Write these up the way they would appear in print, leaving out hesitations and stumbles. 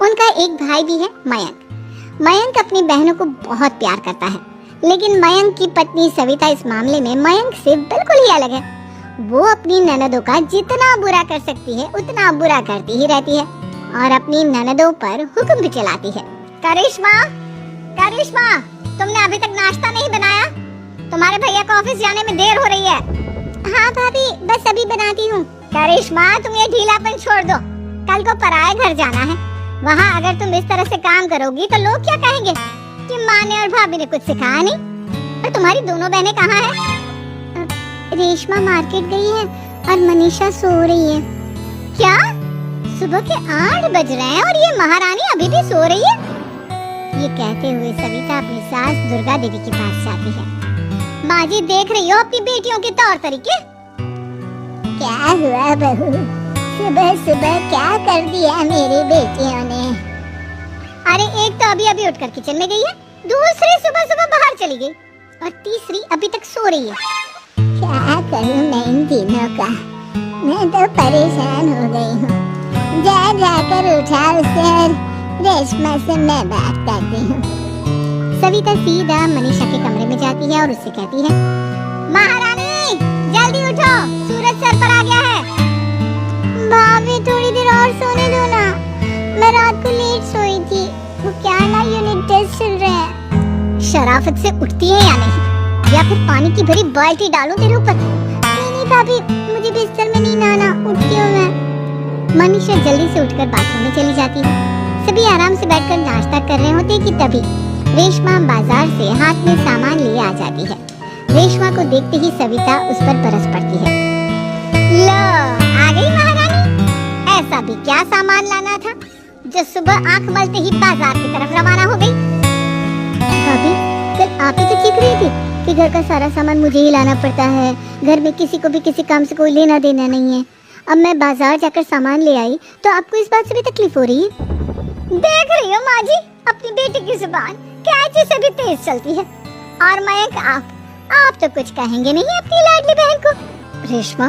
उनका एक भाई भी है, मयंक। मयंक अपनी बहनों को बहुत प्यार करता है, लेकिन मयंक की पत्नी सविता इस मामले में मयंक से बिल्कुल ही अलग है। वो अपनी ननदों का जितना बुरा कर सकती है उतना बुरा करती ही रहती है और अपनी ननदों पर हुक्म भी चलाती है। करिश्मा, करिश्मा, तुमने अभी तक नाश्ता नहीं बनाया? तुम्हारे भैया को ऑफिस जाने में देर हो रही है। हाँ भाभी, बस अभी बनाती हूँ। करिश्मा, तुम ये ढीलापन छोड़ दो। कल को पराये घर जाना है। वहाँ अगर तुम इस तरह से काम करोगी तो लोग क्या कहेंगे कि माँ ने और भाभी ने कुछ सिखाया नहीं। और तुम्हारी दोनों बहनें कहाँ हैं? रेशमा मार्केट गई है और मनीषा सो रही है। क्या? सुबह के 8 बज रहे हैं और ये महारानी अभी भी सो रही है? ये कहते हुए सविता अपनी सास दुर्गा देवी के पास जाती है। माँ जी, देख रही हो अपनी बेटियों के तौर तरीके? क्या हुआ बहू, सुबह सुबह क्या कर दिया मेरी बेटियों ने? अरे एक तो अभी अभी उठकर किचन में गई है, दूसरी सुबह सुबह बाहर चली गई और तीसरी अभी तक सो रही है। क्या करूं मैं इन तीनों का, मैं तो परेशान हो गई हूँ। जा जाकर उठा उसे और रेशमा से मैं बात करती हूँ। सविता सीधा मनीषा के कमरे में जाती है और उससे कहती है, महारानी जल्दी उठो, सूरज सर पर आ गया है। भाभी थोड़ी देर और सोने दो ना, मैं रात को लेट सोई थी। वो क्या ना यूनिट टेस्ट चल रहे हैं। शराफत से उठती है या नहीं, या फिर पानी की भरी बाल्टी डालूं तेरे ऊपर? नहीं भाभी, मुझे बिस्तर में नींद आना, उठती हूँ मैं। मनीषा जल्दी से उठकर बाथरूम में चली जाती है। सभी आराम से बैठकर नाश्ता कर रहे होते कि तभी रेशमा बाजार से हाथ में सामान लिए आ जाती है। रेशमा को देखते ही सविता उस पर बरस पड़ती है। लो, आ गई महारानी। ऐसा भी क्या सामान लाना था जो सुबह आंख मलते ही बाजार की तरफ रवाना हो गई? भाभी, कल आप ही तो चीख रही थी कि घर का सारा सामान मुझे ही लाना पड़ता है, घर में किसी को भी किसी काम से कोई लेना देना नहीं है। अब मैं बाजार जाकर सामान ले आई तो आपको इस बात से भी तकलीफ हो रही है? देख रही हो माँ जी, अपनी बेटी की जुबान कैंची से भी तेज चलती है। और मयंक, आप तो कुछ कहेंगे नहीं अपनी लाडली बहन को? रेशमा,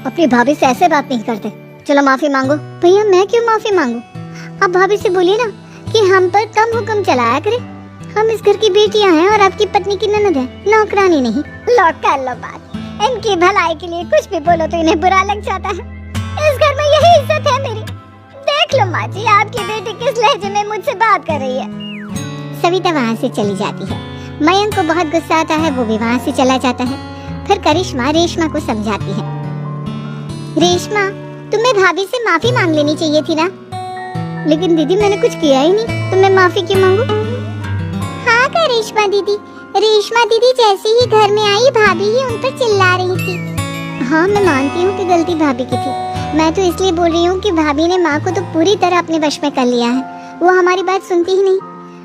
अपनी भाभी से ऐसे बात नहीं करते। चलो माफी मांगो। भैया, मैं क्यों माफी मांगू? आप भाभी से बोलिए ना कि हम पर कम हुक्म चलाया करे। हम इस घर की बेटियां हैं और आपकी पत्नी की ननद है, नौकरानी नहीं। लो कर लो बात। इनकी भलाई के लिए कुछ भी बोलो तो इन्हें बुरा लग जाता है। इस घर में यही इज्जत है मेरी। देख लो माँ जी, आपकी बेटी किस लहजे में मुझसे बात कर रही है। सविता वहाँ से चली जाती है। मयंक को बहुत गुस्सा आता है, वो भी वहाँ से चला जाता है। फिर करिश्मा रेशमा को समझाती है, रेशमा, तुम्हें भाभी से माफी मांग लेनी चाहिए थी ना। लेकिन दीदी, मैंने कुछ किया ही नहीं, तो मैं माफी क्यों मांगू? हाँ करिश्मा दीदी, रेशमा दीदी जैसे ही घर में आई भाभी ही उन पर चिल्ला रही थी। हाँ, मैं मानती हूँ कि गलती भाभी की थी। मैं तो इसलिए बोल रही हूँ कि भाभी ने माँ को तो पूरी तरह अपने वश में कर लिया है। वो हमारी बात सुनती ही नहीं।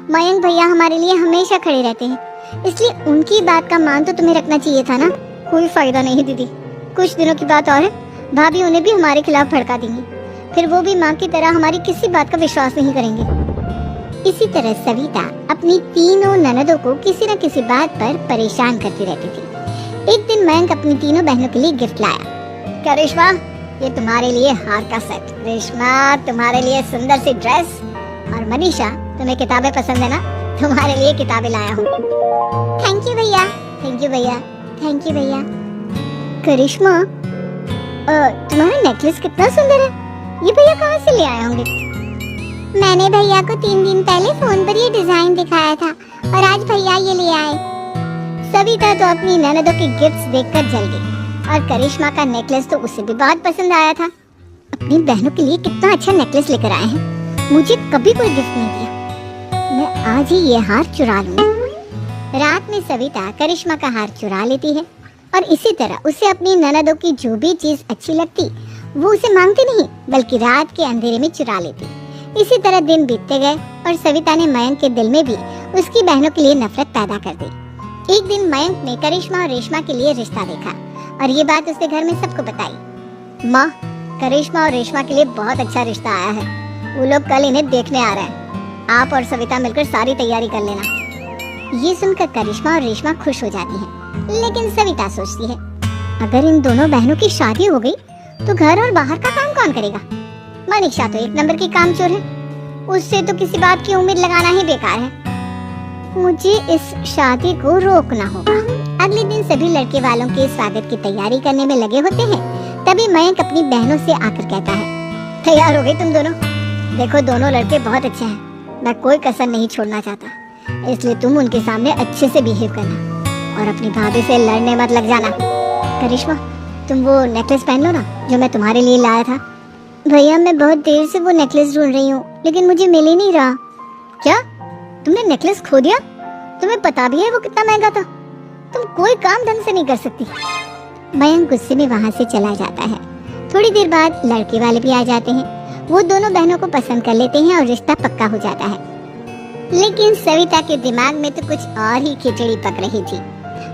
मयंक भैया हमारे लिए हमेशा खड़े रहते हैं, इसलिए उनकी बात का मान तो तुम्हें रखना चाहिए था ना। कोई फायदा नहीं दीदी, कुछ दिनों की बात और है, भाभी उन्हें भी हमारे खिलाफ भड़का देंगी। फिर वो भी माँ की तरह हमारी किसी बात का विश्वास नहीं करेंगे। इसी तरह सविता अपनी तीनों ननदों को किसी न किसी बात पर परेशान करती रहती थी। एक दिन मयंक अपनी तीनों बहनों के लिए गिफ्ट लाया। क्या रेशमा, ये तुम्हारे लिए हार का सेट। रेशमा, तुम्हारे लिए सुंदर सी ड्रेस। और मनीषा, तुम्हें किताबें पसंद है ना, तुम्हारे लिए किताबें लाया हूँ। थैंक यू भैया, थैंक यू भैया, थैंक यू भैया। करिश्मा, तुम्हारा नेकलेस कितना सुंदर है, ये भैया कहाँ से ले आए होंगे? मैंने भैया को 3 दिन पहले फोन पर ये डिजाइन दिखाया था और आज भैया ये ले आए। सविता तो अपनी ननदों के गिफ्ट्स देखकर जल गई और करिश्मा का नेकलेस तो उसे भी बहुत पसंद आया था। अपनी बहनों के लिए कितना अच्छा नेकलेस लेकर आए हैं, मुझे कभी कोई गिफ्ट नहीं दिया। मैं आज ही ये हार चुरा लूंगी। रात में सविता करिश्मा का हार चुरा लेती है और इसी तरह उसे अपनी ननदों की जो भी चीज अच्छी लगती वो उसे मांगती नहीं, बल्कि रात के अंधेरे में चुरा लेती। इसी तरह दिन बीतते गए और सविता ने मयंक के दिल में भी उसकी बहनों के लिए नफरत पैदा कर दी। एक दिन मयंक ने करिश्मा और रेशमा के लिए रिश्ता देखा और ये बात उसने घर में सबको बताई। माँ, करिश्मा और रेशमा के लिए बहुत अच्छा रिश्ता आया है, वो लोग कल इन्हें देखने आ रहे हैं। आप और सविता मिलकर सारी तैयारी कर लेना। ये सुनकर करिश्मा और रेशमा खुश हो जाती हैं, लेकिन सविता सोचती है, अगर इन दोनों बहनों की शादी हो गई तो घर और बाहर का काम कौन करेगा? मनीषा तो एक नंबर की कामचोर है, उससे तो किसी बात की उम्मीद लगाना ही बेकार है। मुझे इस शादी को रोकना होगा। अगले दिन सभी लड़के वालों के स्वागत की तैयारी करने में लगे होते हैं। तभी मयंक अपनी बहनों से आकर कहता है, तैयार हो गई तुम दोनों? देखो दोनों लड़के बहुत अच्छे हैं, मैं कोई कसर नहीं छोड़ना चाहता, इसलिए तुम उनके सामने अच्छे से बिहेव करना और अपनी भाभी से लड़ने मत लग जाना। करिश्मा, तुम वो नेकलेस पहन लो ना जो मैं तुम्हारे लिए लाया था। भैया मैं बहुत देर से वो नेकलेस ढूंढ रही हूँ, लेकिन मुझे मिल ही नहीं रहा। क्या तुमने नेकलेस खो दिया? तुम्हें पता भी है वो कितना महंगा था? तुम कोई काम ढंग से नहीं कर सकती। मयंक गुस्से में वहाँ से चला जाता है। थोड़ी देर बाद लड़के वाले भी आ जाते हैं। वो दोनों बहनों को पसंद कर लेते हैं और रिश्ता पक्का हो जाता है। लेकिन सविता के दिमाग में तो कुछ और ही खिचड़ी पक रही थी।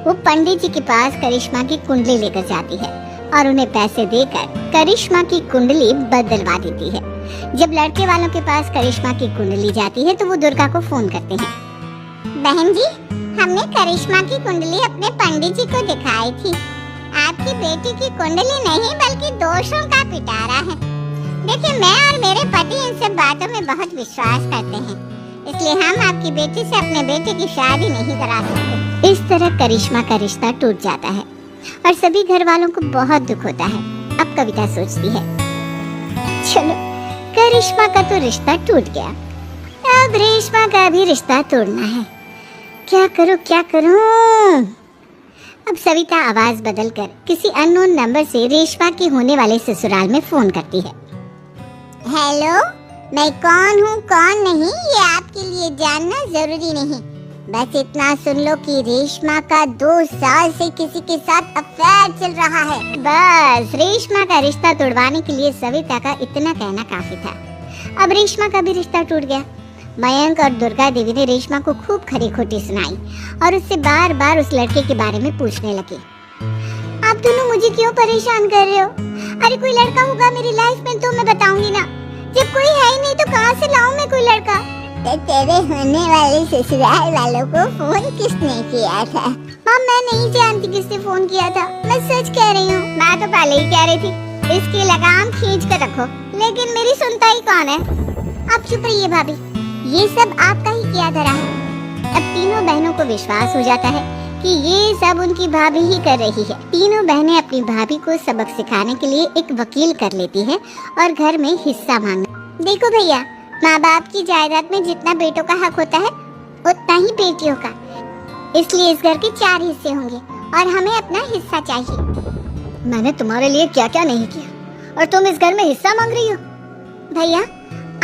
वो पंडित जी के पास करिश्मा की कुंडली लेकर जाती है और उन्हें पैसे देकर करिश्मा की कुंडली बदलवा देती है। जब लड़के वालों के पास करिश्मा की कुंडली जाती है तो वो दुर्गा को फोन करते हैं। बहन जी, हमने करिश्मा की कुंडली अपने पंडित जी को दिखाई थी। आपकी बेटी की कुंडली नहीं बल्कि दोषों का पिटारा है। देखिए, मैं और मेरे पति इन सब बातों में बहुत विश्वास करते हैं, इसलिए हम आपकी बेटी से अपने बेटे की शादी नहीं करा सकते। इस तरह करिश्मा का रिश्ता टूट जाता है और सभी घर वालों को बहुत दुख होता है। अब कविता सोचती है, चलो करिश्मा का तो रिश्ता टूट गया, अब रेशमा का भी रिश्ता तोड़ना है। क्या करूं? अब सविता आवाज बदलकर किसी अननोन नंबर से रेशमा के होने वाले ससुराल में फोन करती है। हेलो, मैं कौन हूँ कौन नहीं ये आपके लिए जानना जरूरी नहीं, बस इतना सुन लो कि रेशमा का 2 साल से किसी के साथ अफेयर चल रहा है। बस रेशमा का रिश्ता तोड़वाने के लिए सविता का इतना कहना काफी था। अब रेशमा का भी रिश्ता टूट गया। मयंक और दुर्गा देवी ने रेशमा को खूब खरी खोटी सुनाई और उससे बार बार उस लड़के के बारे में पूछने लगे। आप दोनों मुझे क्यों परेशान कर रहे हो? अरे कोई लड़का होगा मेरी लाइफ में तो मैं बताऊंगी ना, जब कोई है ही नहीं तो कहाँ से लाऊं मैं कोई लड़का? तेरे होने वाले ससुराल वालों को फोन किसने किया था? माँ मैं नहीं जानती किसने फोन किया था, मैं सच कह रही हूँ। मैं तो पहले ही कह रही थी इसकी लगाम खींच कर रखो, लेकिन मेरी सुनता ही कौन है? आप चुप रहिए भाभी, ये सब आपका ही किया धरा है। अब तीनों बहनों को विश्वास हो जाता है कि ये सब उनकी भाभी ही कर रही है। तीनों बहनें अपनी भाभी को सबक सिखाने के लिए एक वकील कर लेती है और घर में हिस्सा मांगने। देखो भैया, माँ बाप की जायदाद में जितना बेटों का हक होता है उतना ही बेटियों का, इसलिए इस घर के 4 हिस्से होंगे और हमें अपना हिस्सा चाहिए। मैंने तुम्हारे लिए क्या क्या नहीं किया और तुम इस घर में हिस्सा मांग रही हो? भैया,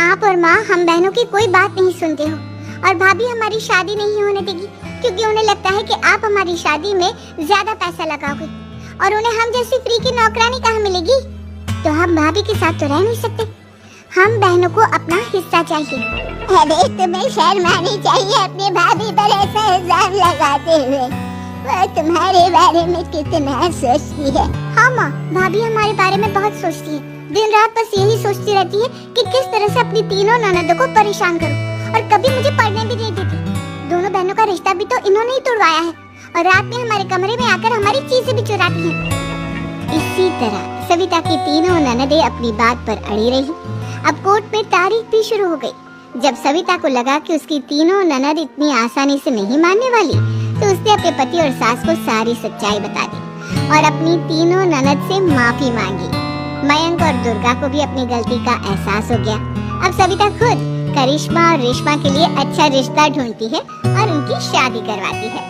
आप और माँ हम बहनों की कोई बात नहीं सुनते हो और भाभी हमारी शादी नहीं होने देगी क्योंकि उन्हें लगता है कि आप हमारी शादी में ज्यादा पैसा लगाओगे और उन्हें हम जैसी फ्री की नौकरानी कहाँ मिलेगी। तो हम भाभी के साथ तो रह नहीं सकते, हम बहनों को अपना हिस्सा चाहिए। अरे तुम्हें शर्म आनी चाहिए अपनी भाभी पर ऐसा इल्जाम लगाते हुए, वो तुम्हारे बारे में कितना सोचती है। हाँ माँ, भाभी हमारे बारे में बहुत सोचती है, दिन रात बस यही सोचती रहती है कि किस तरह से अपनी तीनों ननदों को परेशान करूं और कभी मुझे पढ़ने भी नहीं देती। दोनों बहनों का रिश्ता भी तो इन्होंने ही तोड़वाया है और रात में हमारे कमरे में आकर हमारी चीजें भी चुराती हैं। इसी तरह सविता की तीनों ननदें अपनी बात पर अड़ी रही। अब कोर्ट में तारीख भी शुरू हो गई। जब सविता को लगा कि उसकी तीनों ननद इतनी आसानी से नहीं मानने वाली, तो उसने अपने पति और सास को सारी सच्चाई बता दी और अपनी तीनों ननद से माफी मांगी। मयंक और दुर्गा को भी अपनी गलती का एहसास हो गया। अब सविता खुद करिश्मा और रेशमा के लिए अच्छा रिश्ता ढूंढती है और उनकी शादी करवाती है।